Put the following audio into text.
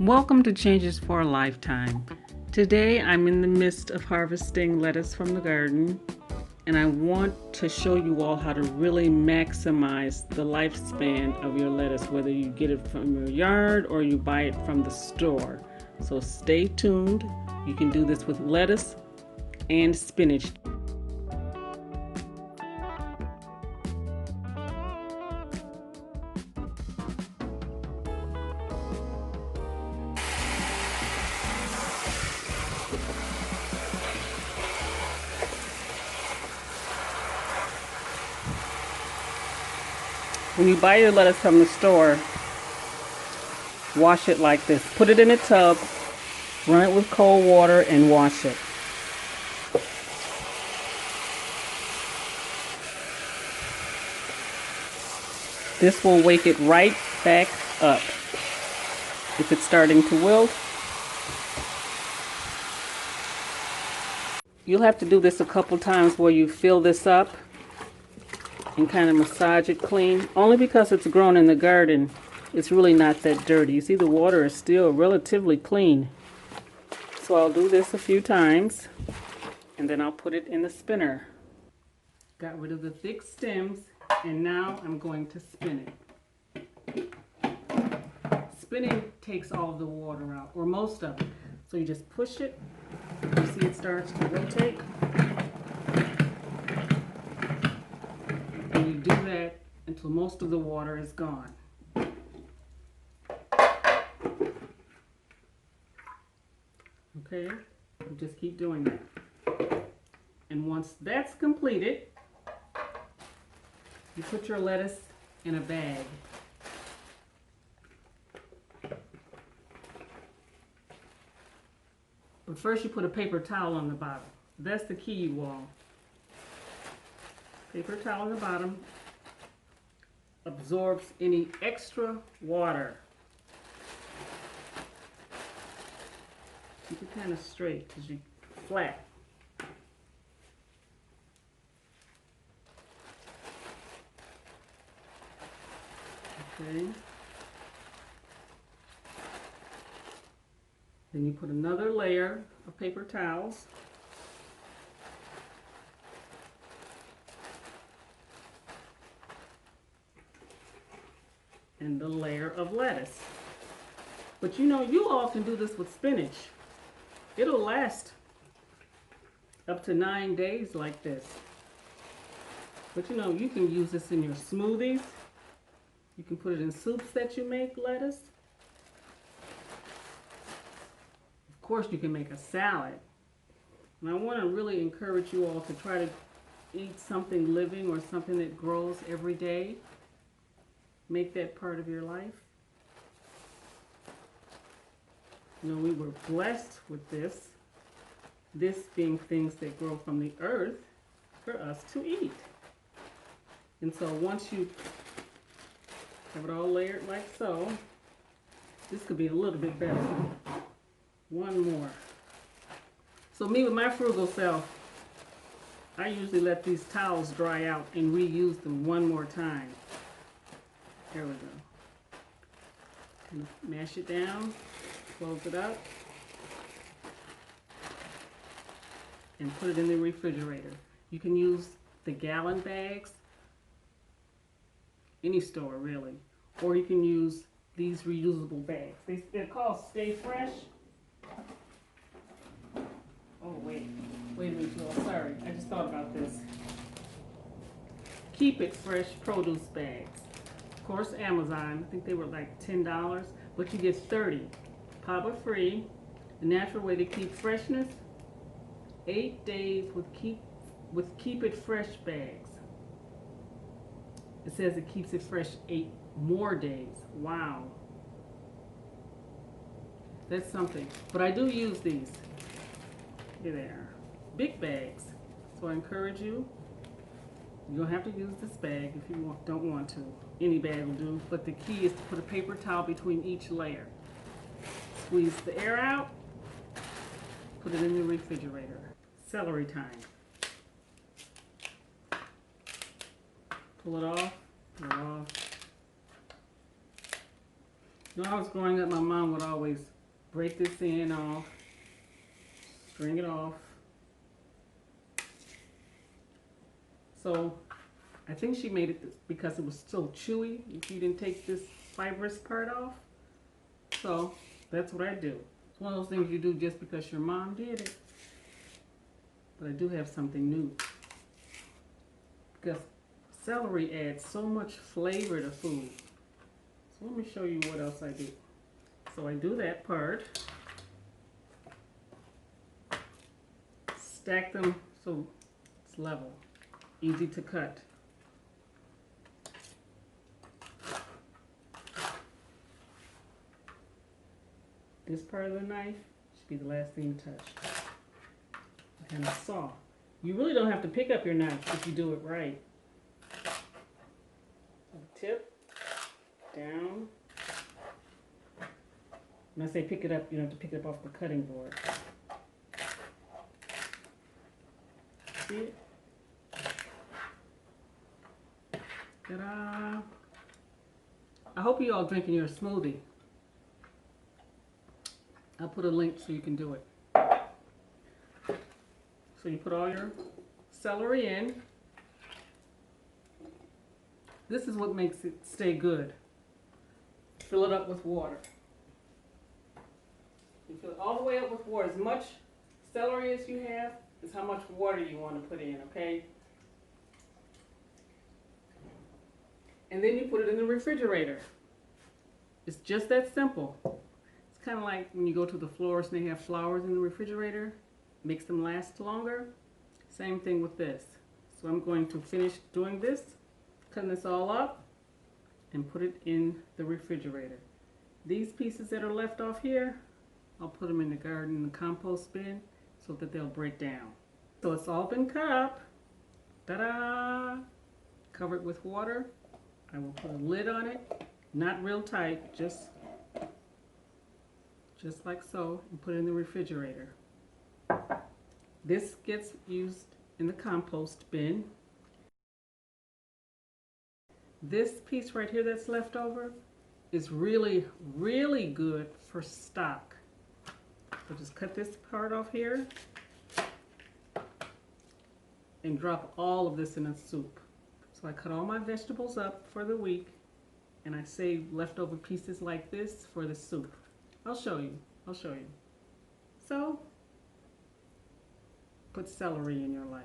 Welcome to Changes for a Lifetime. Today I'm in the midst of harvesting lettuce from the garden, and I want to show you all how to really maximize the lifespan of your lettuce, whether you get it from your yard or you buy it from the store. So stay tuned. You can do this with lettuce and spinach. When you buy your lettuce from the store, wash it like this. Put it in a tub, run it with cold water, and wash it. This will wake it right back up. If it's starting to wilt, you'll have to do this a couple times where you fill this up and kind of massage it clean. Only because it's grown in the garden, it's really not that dirty. You see, the water is still relatively clean. So I'll do this a few times and then I'll put it in the spinner. Got rid of the thick stems, and now I'm going to spin it. Spinning takes all of the water out, or most of it. So you just push it. You see it starts to rotate. And you do that until most of the water is gone. Okay, you just keep doing that. And once that's completed, you put your lettuce in a bag. But first you put a paper towel on the bottom. That's the key, you all. Paper towel on the bottom absorbs any extra water. Keep it kind of straight because you're flat. Okay. Then you put another layer of paper towels. And the layer of lettuce. But you know, you all can do this with spinach. It'll last up to 9 days like this. But you know, you can use this in your smoothies. You can put it in soups that you make, lettuce. Of course, you can make a salad. And I want to really encourage you all to try to eat something living or something that grows every day. Make that part of your life. You know, we were blessed with this being things that grow from the earth for us to eat. And so once you have it all layered like so, this could be a little bit better. One more. So me with my frugal self, I usually let these towels dry out and reuse them one more time. There we go. And mash it down, close it up, and put it in the refrigerator. You can use the gallon bags, any store really, or you can use these reusable bags. They're called Stay Fresh. Oh wait a minute, Joel, sorry, I just thought about this. Keep It Fresh produce bags. Of course, Amazon, I think they were like $10, but you get 30. PABA free, the natural way to keep freshness. 8 days with Keep It Fresh bags. It says it keeps it fresh 8 more days. Wow. That's something. But I do use these. Here they are. Big bags. So I encourage you. You don't have to use this bag if you don't want to. Any bag will do. But the key is to put a paper towel between each layer. Squeeze the air out. Put it in the refrigerator. Celery time. Pull it off. Pull it off. When I was growing up, my mom would always break this end off, string it off. So I think she made it because it was so chewy if you didn't take this fibrous part off. So that's what I do. It's one of those things you do just because your mom did it. But I do have something new. Because celery adds so much flavor to food. So let me show you what else I do. So I do that part. Stack them so it's level. Easy to cut. This part of the knife should be the last thing touched. And a saw. You really don't have to pick up your knife if you do it right. Tip, down. When I say pick it up, you don't have to pick it up off the cutting board. See it? Ta-da! I hope you all drinking your smoothie. I'll put a link so you can do it. So you put all your celery in. This is what makes it stay good. Fill it up with water. You fill it all the way up with water. As much celery as you have is how much water you want to put in, okay? And then you put it in the refrigerator. It's just that simple. It's kind of like when you go to the florist and they have flowers in the refrigerator. Makes them last longer. Same thing with this. So I'm going to finish doing this, cutting this all up, and put it in the refrigerator. These pieces that are left off here, I'll put them in the garden in the compost bin so that they'll break down. So it's all been cut up. Ta-da! Cover it with water. I will put a lid on it, not real tight, just like so, and put it in the refrigerator. This gets used in the compost bin. This piece right here that's left over is really, really good for stock. So just cut this part off here and drop all of this in a soup. So I cut all my vegetables up for the week and I save leftover pieces like this for the soup. I'll show you. So, put celery in your life.